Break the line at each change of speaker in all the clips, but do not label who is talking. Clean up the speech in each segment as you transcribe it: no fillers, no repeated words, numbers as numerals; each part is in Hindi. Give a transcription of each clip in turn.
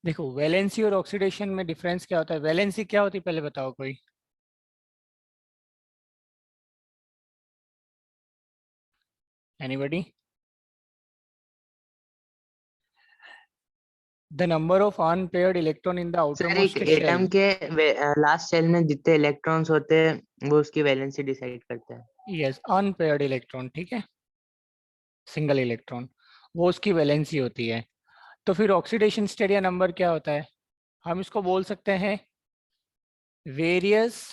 देखो वैलेंसी और ऑक्सीडेशन में डिफरेंस क्या होता है। वैलेंसी क्या होती है पहले बताओ कोई। Anybody. The number of unpaired electron in the
sir एक
आउटरमोस्ट
एटम
शेल।
के लास्ट सेल में जितने इलेक्ट्रॉन्स होते हैं वो उसकी वैलेंसी डिसाइड करता है।
यस, अनपेयर्ड इलेक्ट्रॉन, ठीक है, सिंगल इलेक्ट्रॉन, वो उसकी वैलेंसी होती है। तो फिर ऑक्सीडेशन स्टेट या नंबर क्या होता है, हम इसको बोल सकते हैं various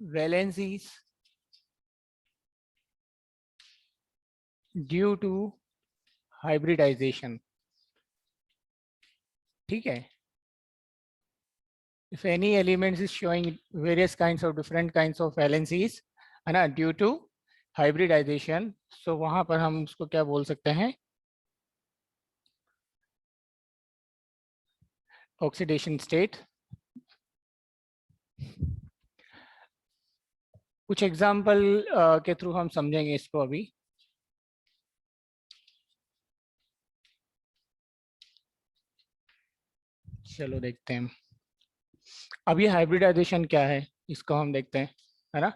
valencies due to hybridization, ठीक है। if any elements is showing various kinds of different kinds of valencies है ना ड्यू टू हाइब्रिडाइजेशन, सो वहां पर हम उसको क्या बोल सकते हैं, ऑक्सीडेशन स्टेट। कुछ एग्जाम्पल के थ्रू हम समझेंगे इसको अभी। चलो देखते हैं अब ये हाइब्रिडाइजेशन क्या है, इसको हम देखते हैं, है ना।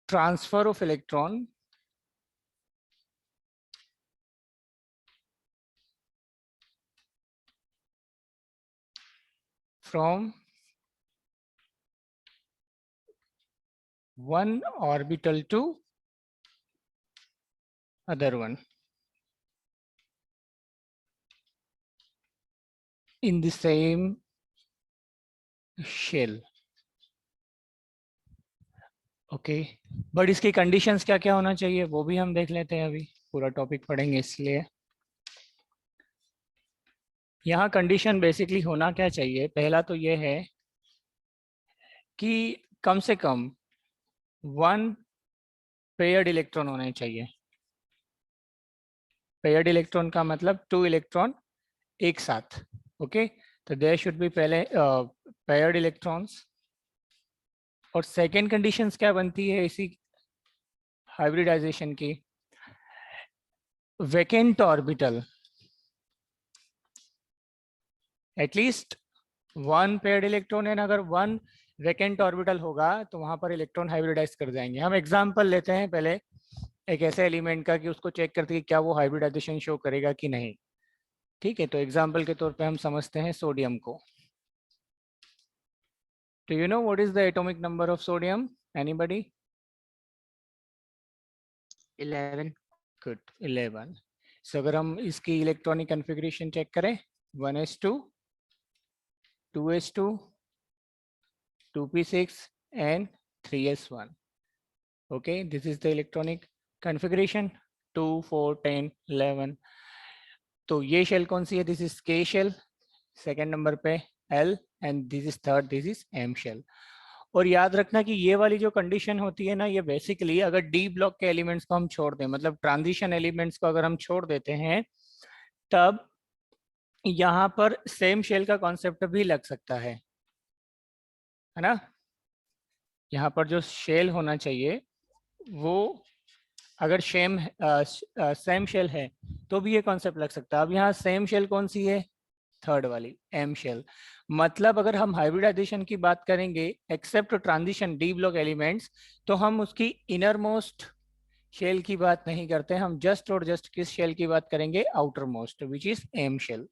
Transfer of electron from one orbital to other one in the same shell, okay. But इसकी कंडीशंस क्या क्या होना चाहिए वो भी हम देख लेते हैं, अभी पूरा टॉपिक पढ़ेंगे इसलिए। यहाँ कंडीशन बेसिकली होना क्या चाहिए, पहला तो ये है कि कम से कम वन पेयर्ड इलेक्ट्रॉन होने चाहिए। पेयर्ड इलेक्ट्रॉन का मतलब टू इलेक्ट्रॉन एक साथ, ओके। तो देयर शुड बी पहले पेयर्ड इलेक्ट्रॉन्स। और सेकेंड कंडीशंस क्या बनती है इसी हाइब्रिडाइजेशन की, vacant orbital, at least one paired electron है। अगर वन वैकेंट ऑर्बिटल होगा तो वहां पर इलेक्ट्रॉन हाइब्रिडाइज कर जाएंगे। हम एग्जांपल लेते हैं पहले एक ऐसे एलिमेंट का कि उसको चेक करते हैं कि क्या वो हाइब्रिडाइजेशन शो करेगा कि नहीं, ठीक है। तो एग्जांपल के तौर पे हम समझते हैं सोडियम को। Do you know what is the atomic number of sodium? Anybody?
11।
Good, 11. So अगर हम इसकी इलेक्ट्रॉनिक कन्फिग्रेशन चेक करें, 1s2, 2s2, 2p6 and 3s1. Okay, this is the electronic configuration 2, 4, 10, 11. तो ये शेल कौन सी है, this is K shell, second number पे L, and this is third, this is M shell. और याद रखना कि ये वाली जो कंडीशन होती है ना, ये बेसिकली अगर डी ब्लॉक के एलिमेंट्स को हम छोड़ दें, मतलब ट्रांजिशन एलिमेंट्स को अगर हम छोड़ देते हैं, तब यहाँ पर सेम शेल का कॉन्सेप्ट भी लग सकता है ना। यहाँ पर जो शेल होना चाहिए वो अगर सेम शेल है तो भी ये कॉन्सेप्ट लग सकता है। अब यहाँ सेम शेल कौन सी है, थर्ड वाली एम शेल। मतलब अगर हम हाइब्रिडाइजेशन की बात करेंगे except transition D block elements, तो हम उसकी इनर मोस्ट शेल की बात नहीं करते, हम जस्ट और जस्ट किस शेल की बात करेंगे, outermost, which is M shell.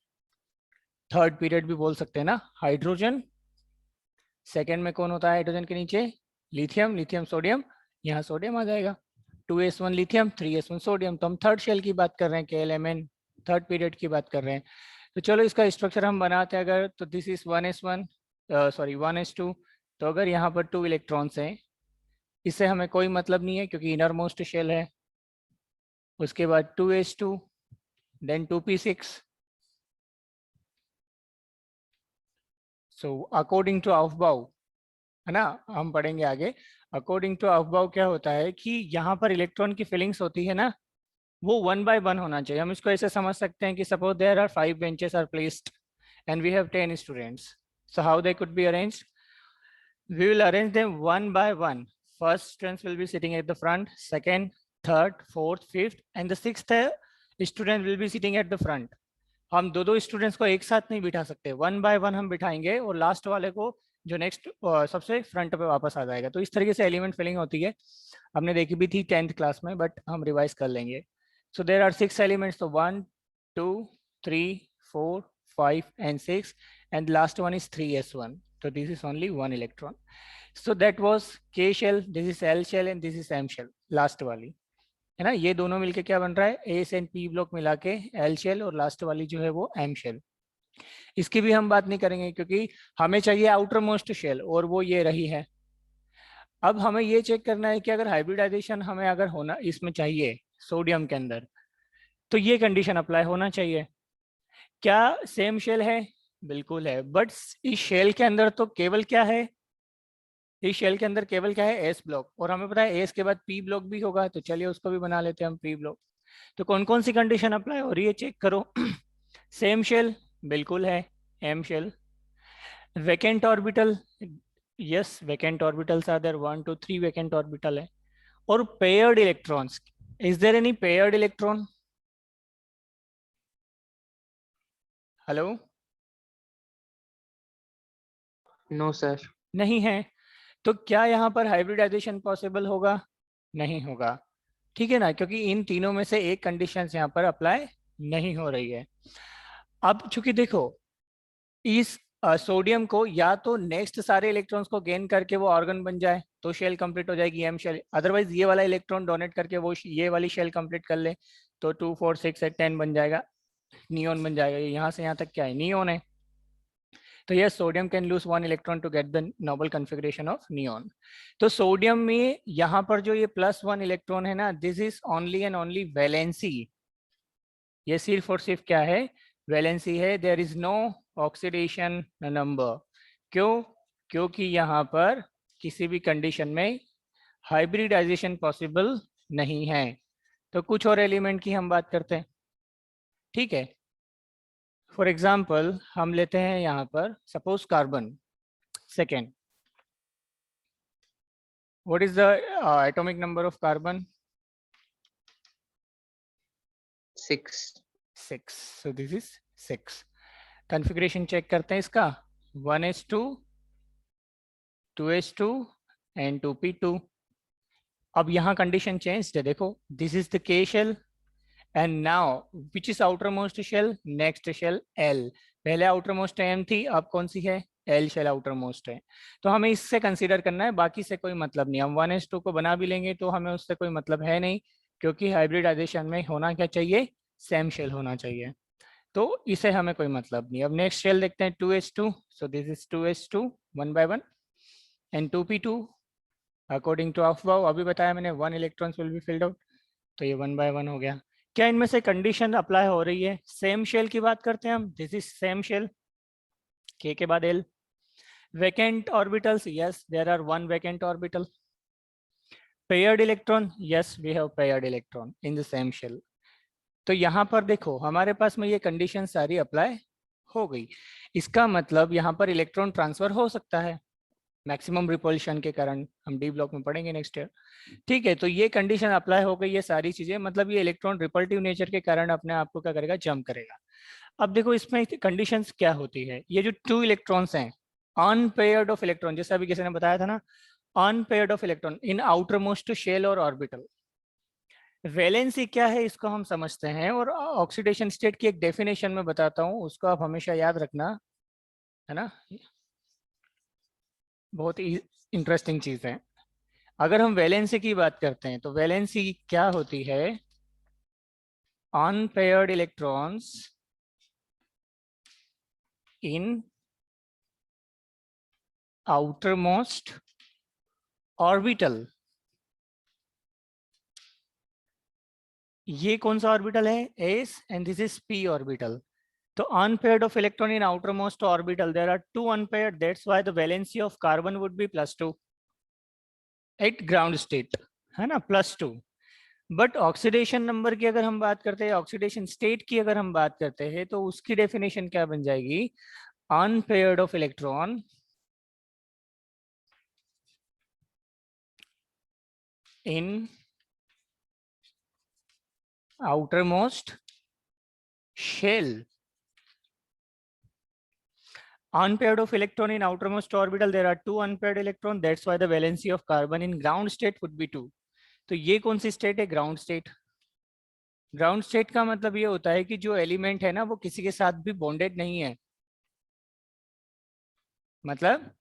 Third period भी बोल सकते हैं ना, हाइड्रोजन। सेकेंड में कौन होता है हाइड्रोजन के नीचे, लिथियम, लिथियम सोडियम, यहाँ सोडियम आ जाएगा। 2s1 lithium, 3s1 sodium. तो हम थर्ड शेल की बात कर रहे हैं, KLMN थर्ड पीरियड की बात कर रहे हैं। तो चलो इसका स्ट्रक्चर हम बनाते हैं। अगर तो this is 1s1, sorry 1s2। तो अगर यहाँ पर 2 इलेक्ट्रॉन्स हैं, इससे हमें कोई मतलब नहीं है क्योंकि इनर मोस्ट शेल है। उसके बाद 2s2, then 2p6। So according to aufbau, है ना, हम पढ़ेंगे आगे। अकॉर्डिंग टू अफबाउ क्या होता है कि यहाँ पर इलेक्ट्रॉन की फीलिंग्स होती है ना, वो 1 by 1 होना चाहिए। हम इसको ऐसे समझ सकते हैं कि suppose there are 5 benches are placed and we have 10 students, so how they could be arranged, we will arrange them 1 by 1. First students will be sitting at the front, second, third, fourth, fifth, and the sixth student will be sitting at the front. हम दो स्टूडेंट्स को एक साथ नहीं बिठा सकते, वन बाय वन हम बिठाएंगे और लास्ट वाले को जो नेक्स्ट सबसे फ्रंट पे वापस आ जाएगा। तो इस तरीके से एलिमेंट फिलिंग होती है, हमने देखी भी थी 10th क्लास में, बट हम रिवाइज कर लेंगे। सो देर आर 6 एलिमेंट्स, तो 1 2 3 4 5 and 6, and last one is 3s1, so this is only one electron. So that was K shell, this is L shell and this is M shell, last वाली है ना। ये दोनों मिलके क्या बन रहा है, एस एंड पी ब्लॉक मिला के एल शेल, और लास्ट वाली जो है वो एम शेल। इसकी भी हम बात नहीं करेंगे क्योंकि हमें चाहिए आउटर मोस्ट शेल, और वो ये रही है। अब हमें ये चेक करना है कि अगर हाइब्रिडाइजेशन हमें अगर होना इसमें चाहिए सोडियम के अंदर, तो ये कंडीशन अप्लाई होना चाहिए। क्या सेम शेल है? बिल्कुल है, बट इस शेल के अंदर तो केवल क्या है, इस शेल के अंदर केवल क्या है, एस ब्लॉक, और हमें पता है एस के बाद पी ब्लॉक भी होगा, तो चलिए उसको भी बना लेते हैं हम पी ब्लॉक। तो कौन कौन सी कंडीशन अप्लाई हो रही है चेक करो। सेम शेल बिल्कुल है, M shell. Vacant orbital, yes vacant orbitals are there, 1 2 3 vacant orbital है। और paired electrons, is there any paired electron? Hello,
no sir.
नहीं है। तो क्या यहाँ पर हाइब्रिडाइजेशन पॉसिबल होगा? नहीं होगा, ठीक है ना, क्योंकि इन तीनों में से एक कंडीशन यहाँ पर अप्लाई नहीं हो रही है। अब चूंकि देखो, इस सोडियम को या तो नेक्स्ट सारे इलेक्ट्रॉन्स को गेन करके वो ऑर्गन बन जाए तो शेल कंप्लीट हो जाएगी, एम शेल। अदरवाइज ये वाला इलेक्ट्रॉन डोनेट करके वो ये वाली शेल कंप्लीट कर ले तो 2 4 6 8 10 बन जाएगा, नियोन बन जाएगा। यहाँ से यहाँ तक क्या है, नियोन है। तो yes, sodium can lose 1 electron to get the noble configuration of neon. तो सोडियम में यहाँ पर जो ये +1 इलेक्ट्रॉन है ना, this is only and only valency. ये सिर्फ और सिर्फ क्या है, वैलेंसी है। There is no oxidation number. क्यों? क्योंकि यहाँ पर किसी भी कंडीशन में हाइब्रिडाइजेशन पॉसिबल नहीं है। तो कुछ और एलिमेंट की हम बात करते हैं, ठीक है। फॉर एग्जाम्पल हम लेते हैं यहाँ पर suppose carbon second. What is the atomic number of carbon?
6।
6, so this is 6। Configuration check करते हैं इसका, 1s2 2s2 एंड 2p2। अब यहाँ कंडीशन चेंज है, देखो this is the K shell and now which is outermost shell, next shell L. पहले आउटर मोस्ट एम थी, अब कौन सी है, एल शेल आउटर मोस्ट है। तो हमें इससे कंसीडर करना है, बाकी से कोई मतलब नहीं। हम 1s2 को बना भी लेंगे तो हमें उससे कोई मतलब है नहीं, क्योंकि हाइब्रिडाइजेशन में होना क्या चाहिए, सेम शेल होना चाहिए। तो इसे हमें कोई मतलब नहीं। अब नेक्स्ट शेल देखते हैं 2s2, so this is 2s2 1 by 1 and 2p2 according to aufbau, अभी बताया मैंने 1 electrons will be filled out, तो ये 1 by 1 हो गया। क्या इनमें से कंडीशन अप्लाई हो रही है? सेम शेल की बात करते हैं हम, दिस इज सेम शेल, के बाद L. Vacant orbitals, yes there are 1 vacant orbital. Paired electron, yes we have paired electron in the same shell. तो यहाँ पर देखो हमारे पास में ये कंडीशन सारी अप्लाई हो गई। इसका मतलब यहाँ पर इलेक्ट्रॉन ट्रांसफर हो सकता है मैक्सिमम रिपल्शन के कारण, हम डी ब्लॉक में पढ़ेंगे नेक्स्ट ईयर, ठीक है। तो ये कंडीशन अप्लाई हो गई, ये सारी चीजें, मतलब ये इलेक्ट्रॉन रिपल्टिव नेचर के कारण अपने आप को क्या करेगा, जंप करेगा। अब देखो इसमें कंडीशंस क्या होती है, ये जो 2 इलेक्ट्रॉन्स हैं, अनपेयर्ड ऑफ इलेक्ट्रॉन, जैसे अभी किसी ने बताया था ना, unpaired of electron in outermost shell और ऑर्बिटल। वैलेंसी क्या है इसको हम समझते हैं, और ऑक्सीडेशन स्टेट की एक डेफिनेशन में बताता हूँ, उसको आप हमेशा याद रखना, है ना, बहुत ही इंटरेस्टिंग चीज है। अगर हम वैलेंसी की बात करते हैं तो वैलेंसी क्या होती है, unpaired electrons in outermost orbital। ये कौन सा ऑर्बिटल है, S, and this is P orbital. तो unpaired of electron in outermost orbital, there are 2 unpaired, that's why the valency of carbon would be +2 at ground state, है ना, +2। बट ऑक्सीडेशन नंबर की अगर हम बात करते हैं, ऑक्सीडेशन स्टेट की अगर हम बात करते हैं, तो उसकी डेफिनेशन क्या बन जाएगी, unpaired of electron in outermost shell. Unpaired of electron in outermost orbital, there are 2 unpaired electron. That's why the valency of carbon in ground state would be 2. तो ये कौन सी स्टेट है? Ground state. ग्राउंड स्टेट का मतलब ये होता है कि जो एलिमेंट है ना वो किसी के साथ भी बॉन्डेड नहीं है, मतलब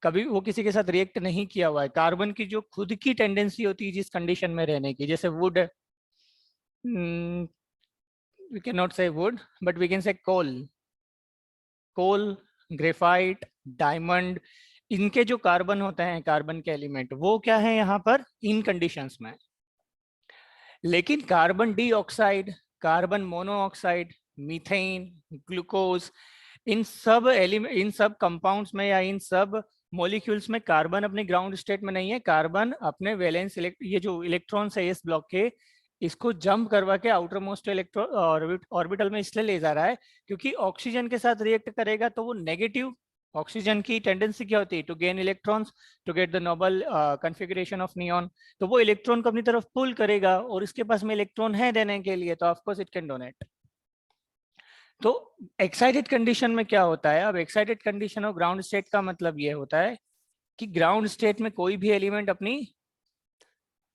कभी वो किसी के साथ रिएक्ट नहीं किया हुआ है. कार्बन की जो खुद की टेंडेंसी होती है जिस कंडीशन में रहने की, जैसे wood, we can not say wood but we can say coal, graphite, diamond, इनके जो कार्बन होते हैं, कार्बन के एलिमेंट, वो क्या है यहाँ पर इन कंडीशंस में. लेकिन carbon dioxide, carbon monoxide, methane, glucose, इन सब कंपाउंड्स में या इन सब मॉलिक्यूल्स में कार्बन अपने ग्राउंड स्टेट में नहीं है. कार्बन अपने वैलेंस ये जो इलेक्ट्रॉन्स है इस ब्लॉक के, इसको जंप करवा के आउटर मोस्ट ऑर्बिटल में इसलिए ले जा रहा है क्योंकि ऑक्सीजन के साथ रिएक्ट करेगा तो वो नेगेटिव. ऑक्सीजन की टेंडेंसी क्या होती है? To gain electrons to get the noble configuration of neon. तो वो इलेक्ट्रॉन को अपनी तरफ पुल करेगा और इसके पास में इलेक्ट्रॉन है देने के लिए, तो of course it can donate. तो एक्साइटेड कंडीशन में क्या होता है? अब excited condition of ground state का मतलब ये होता है कि ग्राउंड स्टेट में कोई भी एलिमेंट अपनी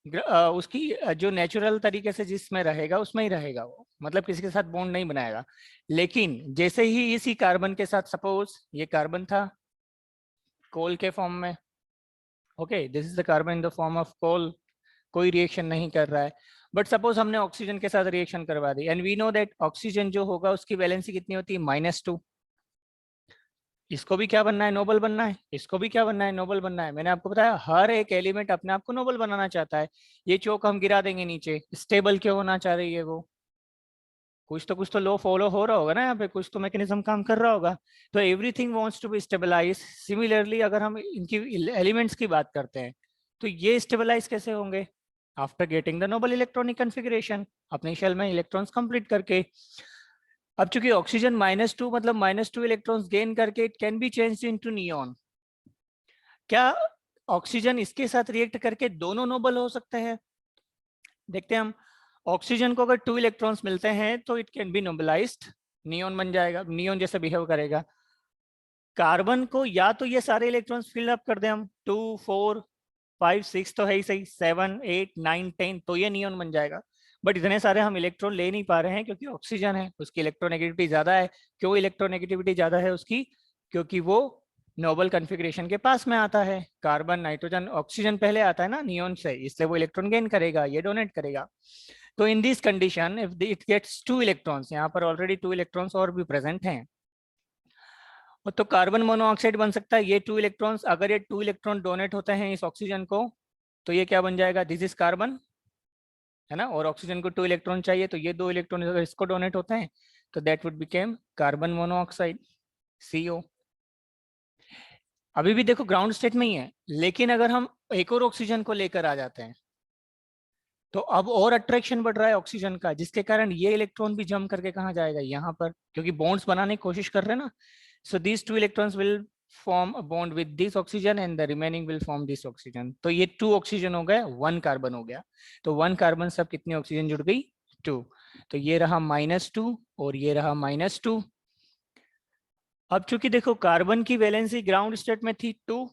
उसकी जो नेचुरल तरीके से जिसमें रहेगा उसमें ही रहेगा, वो मतलब किसी के साथ बॉन्ड नहीं बनाएगा. लेकिन जैसे ही इसी कार्बन के साथ, सपोज ये कार्बन था कोल के फॉर्म में, okay, this is the carbon in the form of coal, कोई रिएक्शन नहीं कर रहा है. बट सपोज हमने ऑक्सीजन के साथ रिएक्शन करवा दी and we know that oxygen जो होगा उसकी वैलेंसी कितनी होती है? -2. इसको भी क्या बनना है? नोबल बनना है. इसको भी क्या बनना है? नोबल बनना है. मैंने आपको बताया हर एक एलिमेंट अपने आप को नोबल बनाना चाहता है. ये चौक हम गिरा देंगे नीचे, स्टेबल क्यों होना चाह रही है वो? कुछ तो लो फॉलो हो रहा होगा ना, यहाँ पे कुछ तो मैकेनिज्म काम कर रहा होगा. तो everything wants to be stabilize. Similarly अगर हम इनकी एलिमेंट्स की बात करते हैं तो ये स्टेबलाइज कैसे होंगे? After getting the noble electronic configuration, अपने शेल में इलेक्ट्रॉन्स कंप्लीट करके. अब चूंकि ऑक्सीजन -2 मतलब -2 इलेक्ट्रॉन्स गेन करके it can be changed into neon. क्या ऑक्सीजन इसके साथ रिएक्ट करके दोनों नोबल हो सकते हैं? देखते हैं हम. ऑक्सीजन को अगर 2 इलेक्ट्रॉन्स मिलते हैं तो इट कैन बी नोबलाइज्ड, नियॉन बन जाएगा, नियॉन जैसा बिहेव करेगा. कार्बन को या तो ये सारे इलेक्ट्रॉन्स फिल अप कर दें हम, 2 4 5 6 तो है ही सही, 7 8 9 10, तो ये नियॉन बन जाएगा. बट इतने सारे हम इलेक्ट्रॉन ले नहीं पा रहे हैं क्योंकि ऑक्सीजन है, उसकी इलेक्ट्रोनेगेटिविटी ज्यादा है. क्यों इलेक्ट्रोनेगेटिविटी ज्यादा है उसकी? क्योंकि वो नोबल कॉन्फ़िगरेशन के पास में आता है. कार्बन, नाइट्रोजन, ऑक्सीजन पहले आता है ना नियॉन से, इसलिए वो इलेक्ट्रॉन गेन करेगा, ये डोनेट करेगा. तो in this condition if it gets 2 electrons, यहाँ पर ऑलरेडी 2 इलेक्ट्रॉन्स और भी प्रेजेंट हैं, तो कार्बन मोनोऑक्साइड बन सकता है. ये 2 इलेक्ट्रॉन्स, अगर ये 2 इलेक्ट्रॉन डोनेट होते हैं इस ऑक्सीजन को तो ये क्या बन जाएगा? दिस इज कार्बन, है ना, और ऑक्सीजन को 2 इलेक्ट्रॉन चाहिए, तो ये 2 इलेक्ट्रॉन अगर इसको डोनेट होते हैं तो that would became carbon monoxide, CO. अभी भी देखो ग्राउंड स्टेट में ही है, लेकिन अगर हम एक और ऑक्सीजन को लेकर आ जाते हैं तो अब और अट्रैक्शन बढ़ रहा है ऑक्सीजन का, जिसके कारण ये इलेक्ट्रॉन भी जम करके कहाँ जाएगा? यहाँ पर, क्योंकि बॉन्ड्स बनाने की कोशिश कर रहे हैं ना. So these 2 electrons will form a bond with this oxygen and the remaining will form this oxygen. तो ये 2 ऑक्सीजन हो गए, 1 कार्बन हो गया. तो 1 कार्बन सब कितनी ऑक्सीजन जुड़ गई? 2. तो ये रहा -2 और ये रहा -2. अब चूंकि देखो कार्बन की वैलेंसी ग्राउंड स्टेट में थी 2,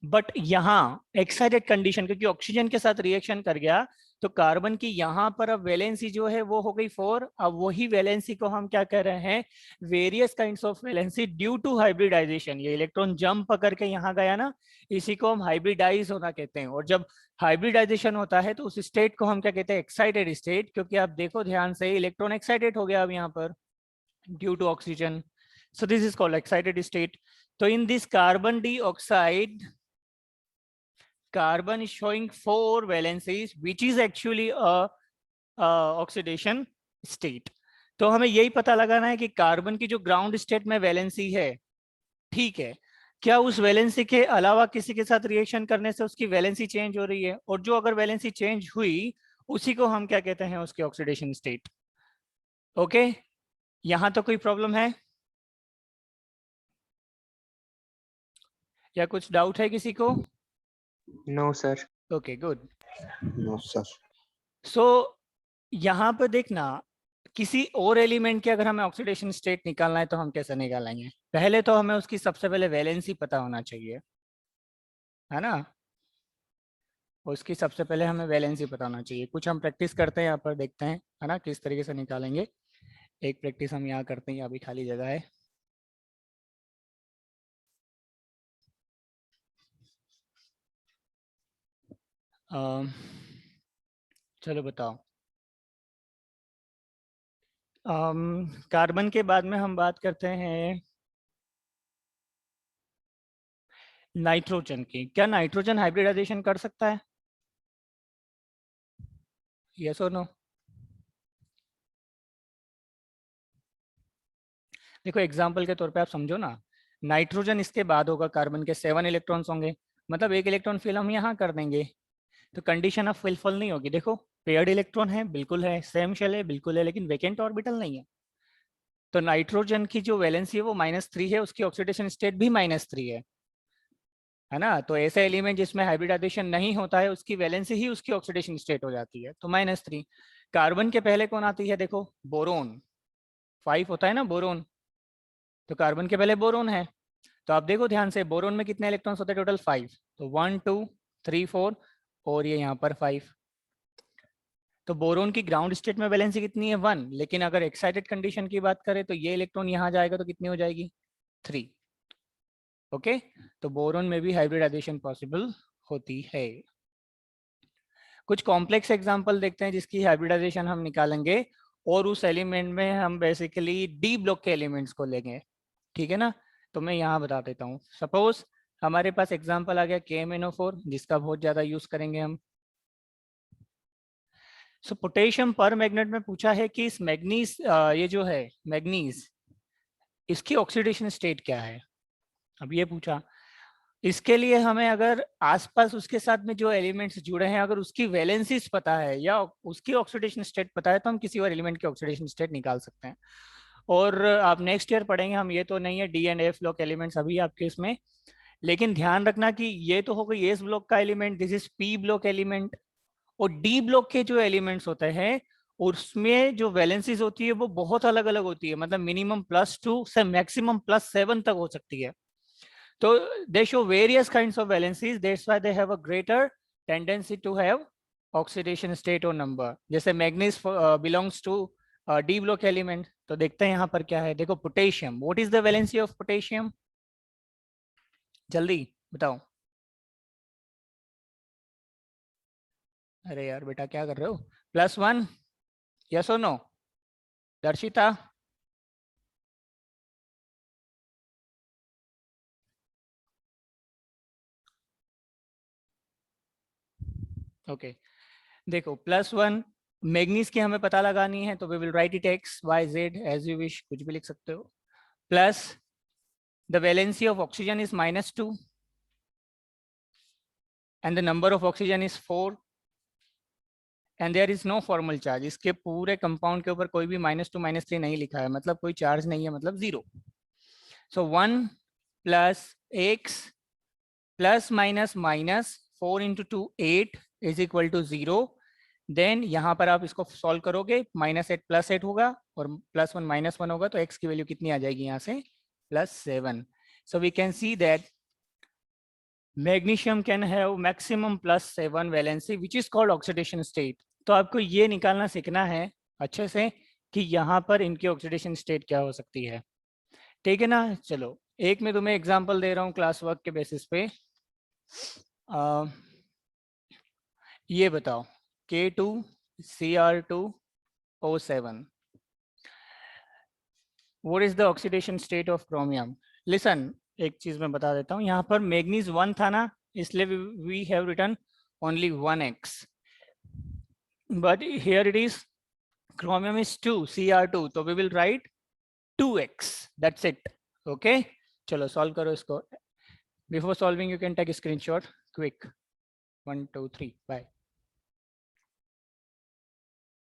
बट यहाँ एक्साइटेड कंडीशन, क्योंकि ऑक्सीजन के साथ रिएक्शन कर गया तो कार्बन की यहाँ पर अब वैलेंसी जो है वो हो गई 4. अब वही वैलेंसी को हम क्या कह रहे हैं? Various kinds of valency due to hybridization. ये इलेक्ट्रॉन जंप करके यहाँ गया ना, इसी को हम हाइब्रिडाइज होना कहते हैं. और जब हाइब्रिडाइजेशन होता है तो उस स्टेट को हम क्या कहते हैं? Excited state. क्योंकि आप देखो ध्यान से, इलेक्ट्रॉन एक्साइटेड हो गया अब यहाँ पर due to oxygen. So this is called excited state. So in this carbon dioxide, carbon is showing 4 valencies, which is actually a oxidation state. तो हमें यही पता लगाना है कि कार्बन की जो ग्राउंड स्टेट में वैलेंसी है, ठीक है, क्या उस वैलेंसी के अलावा किसी के साथ रिएक्शन करने से उसकी वैलेंसी चेंज हो रही है? और जो अगर वैलेंसी चेंज हुई उसी को हम क्या कहते हैं? उसकी ऑक्सीडेशन स्टेट. ओके, यहां तो कोई प्रॉब्लम है या कुछ डाउट है किसी को?
No sir.
Okay, good.
No sir.
So यहाँ पर देखना किसी और एलिमेंट के अगर हमें ऑक्सीडेशन स्टेट निकालना है तो हम कैसे निकालेंगे? पहले तो हमें उसकी सबसे पहले वैलेंसी पता होना चाहिए, है ना। उसकी सबसे पहले हमें वैलेंसी पता होना चाहिए। कुछ हम प्रैक्टिस करते हैं, यहाँ पर देखते हैं, है ना, किस तरीके से निकालेंगे। एक प्रैक्टिस हम यहाँ करते हैं, यहाँ भी खाली जगह है। चलो बताओ। कार्बन के बाद में हम बात करते हैं नाइट्रोजन की। क्या नाइट्रोजन हाइब्रिडाइजेशन कर सकता है? यस और नो? देखो एग्जाम्पल के तौर पे आप समझो ना, नाइट्रोजन इसके बाद होगा, कार्बन के 7 इलेक्ट्रॉन्स होंगे, मतलब एक इलेक्ट्रॉन फिल हम यहाँ कर देंगे, तो कंडीशन ऑफ फिलफुल नहीं होगी। देखो पेयर्ड इलेक्ट्रॉन है, बिल्कुल है, सेम शेल है, बिल्कुल है, लेकिन वेकेंट ऑर्बिटल नहीं है। तो नाइट्रोजन की जो वैलेंसी है वो -3 है, उसकी ऑक्सीडेशन स्टेट भी -3 है ना। तो ऐसे एलिमेंट जिसमें हाइब्रिडाइजेशन नहीं होता है उसकी वैलेंसी ही उसकी ऑक्सीडेशन स्टेट हो जाती है, तो -3। कार्बन के पहले कौन आती है? देखो बोरोन, 5 होता है ना बोरोन, तो कार्बन के पहले बोरोन है। तो आप देखो ध्यान से, बोरोन में कितने इलेक्ट्रॉन्स होते हैं? टोटल 5, तो 1 2 3 4 और ये यहाँ पर 5। तो बोरोन की ग्राउंड स्टेट में वैलेंसी कितनी है? 1, लेकिन अगर एक्साइटेड कंडीशन की बात करें तो ये इलेक्ट्रॉन यहाँ जाएगा तो कितनी हो जाएगी? 3। ओके, तो बोरोन में भी हाइब्रिडाइजेशन पॉसिबल होती है। कुछ कॉम्प्लेक्स एग्जांपल देखते हैं जिसकी हाइब्रिडाइजेशन हम निकालेंगे, और उस एलिमेंट में हम बेसिकली डी ब्लॉक के एलिमेंट्स को लेंगे, ठीक है ना। तो मैं यहाँ बता देता हूँ। सपोज हमारे पास एग्जांपल आ गया KMnO4, जिसका बहुत ज्यादा यूज करेंगे हम। सो पोटेशियम पर मैग्नेट में पूछा है कि इस मैग्नीज, ये जो है मैग्नीज, इसकी ऑक्सीडेशन स्टेट क्या है, अब ये पूछा। इसके लिए हमें अगर आसपास उसके साथ में जो एलिमेंट्स जुड़े हैं अगर उसकी वैलेंसीज पता है या उसकी ऑक्सीडेशन स्टेट पता है तो हम किसी और एलिमेंट की ऑक्सीडेशन स्टेट निकाल सकते हैं। और आप नेक्स्ट ईयर पढ़ेंगे हम, ये तो नहीं है D and F block elements अभी आपके इसमें, लेकिन ध्यान रखना कि ये तो हो गई एस ब्लॉक का element, this is P block element. और डी ब्लॉक के जो एलिमेंट्स होते हैं उसमें जो वैलेंसीज होती है वो बहुत अलग अलग होती है, मतलब मिनिमम +2 से मैक्सिमम +7 तक हो सकती है। So they show various kinds of valencies. That's why they have a greater tendency to have oxidation state or number. जैसे manganese belongs to D block element. तो देखते हैं यहाँ पर क्या है। देखो potassium, what is the valency of potassium? जल्दी बताओ। अरे यार बेटा क्या कर रहे हो? +1, yes or no? Darshita? Okay, देखो +1 मैग्नीज की हमें पता लगानी है, तो we will write it x y z as you wish, कुछ भी लिख सकते हो। Plus the valency of oxygen is -2 and the number of oxygen is 4 and there is no formal charge। इसके पूरे कंपाउंड के ऊपर कोई भी -2 -3 नहीं लिखा है, मतलब कोई चार्ज नहीं है, मतलब 0। So 1 + x plus minus minus 4 × 2 8 is equal to 0। Then यहाँ पर आप इसको सॉल्व करोगे, -8 + 8 होगा और +1 -1 होगा, तो x की वैल्यू कितनी आ जाएगी यहाँ से? +7। So we can see that magnesium can have maximum +7 valency which is called oxidation state. तो आपको ये निकालना सीखना है अच्छे से कि यहाँ पर इनकी ऑक्सीडेशन स्टेट क्या हो सकती है, ठीक है ना। चलो एक मैं तुम्हें एग्जांपल दे रहा हूँ क्लास वर्क के बेसिस पे। ये बताओ K2Cr2O7, what is the oxidation state of chromium? Listen, एक चीज मैं बता देता हूँ, यहाँ पर मैग्नीज 1 था ना, इसलिए we have written only 1x, but here it is chromium is 2 Cr2, तो we will write 2x, that's it। okay, चलो सॉल्व करो इसको। Before solving you can take a screenshot quick। 1 2 3 bye।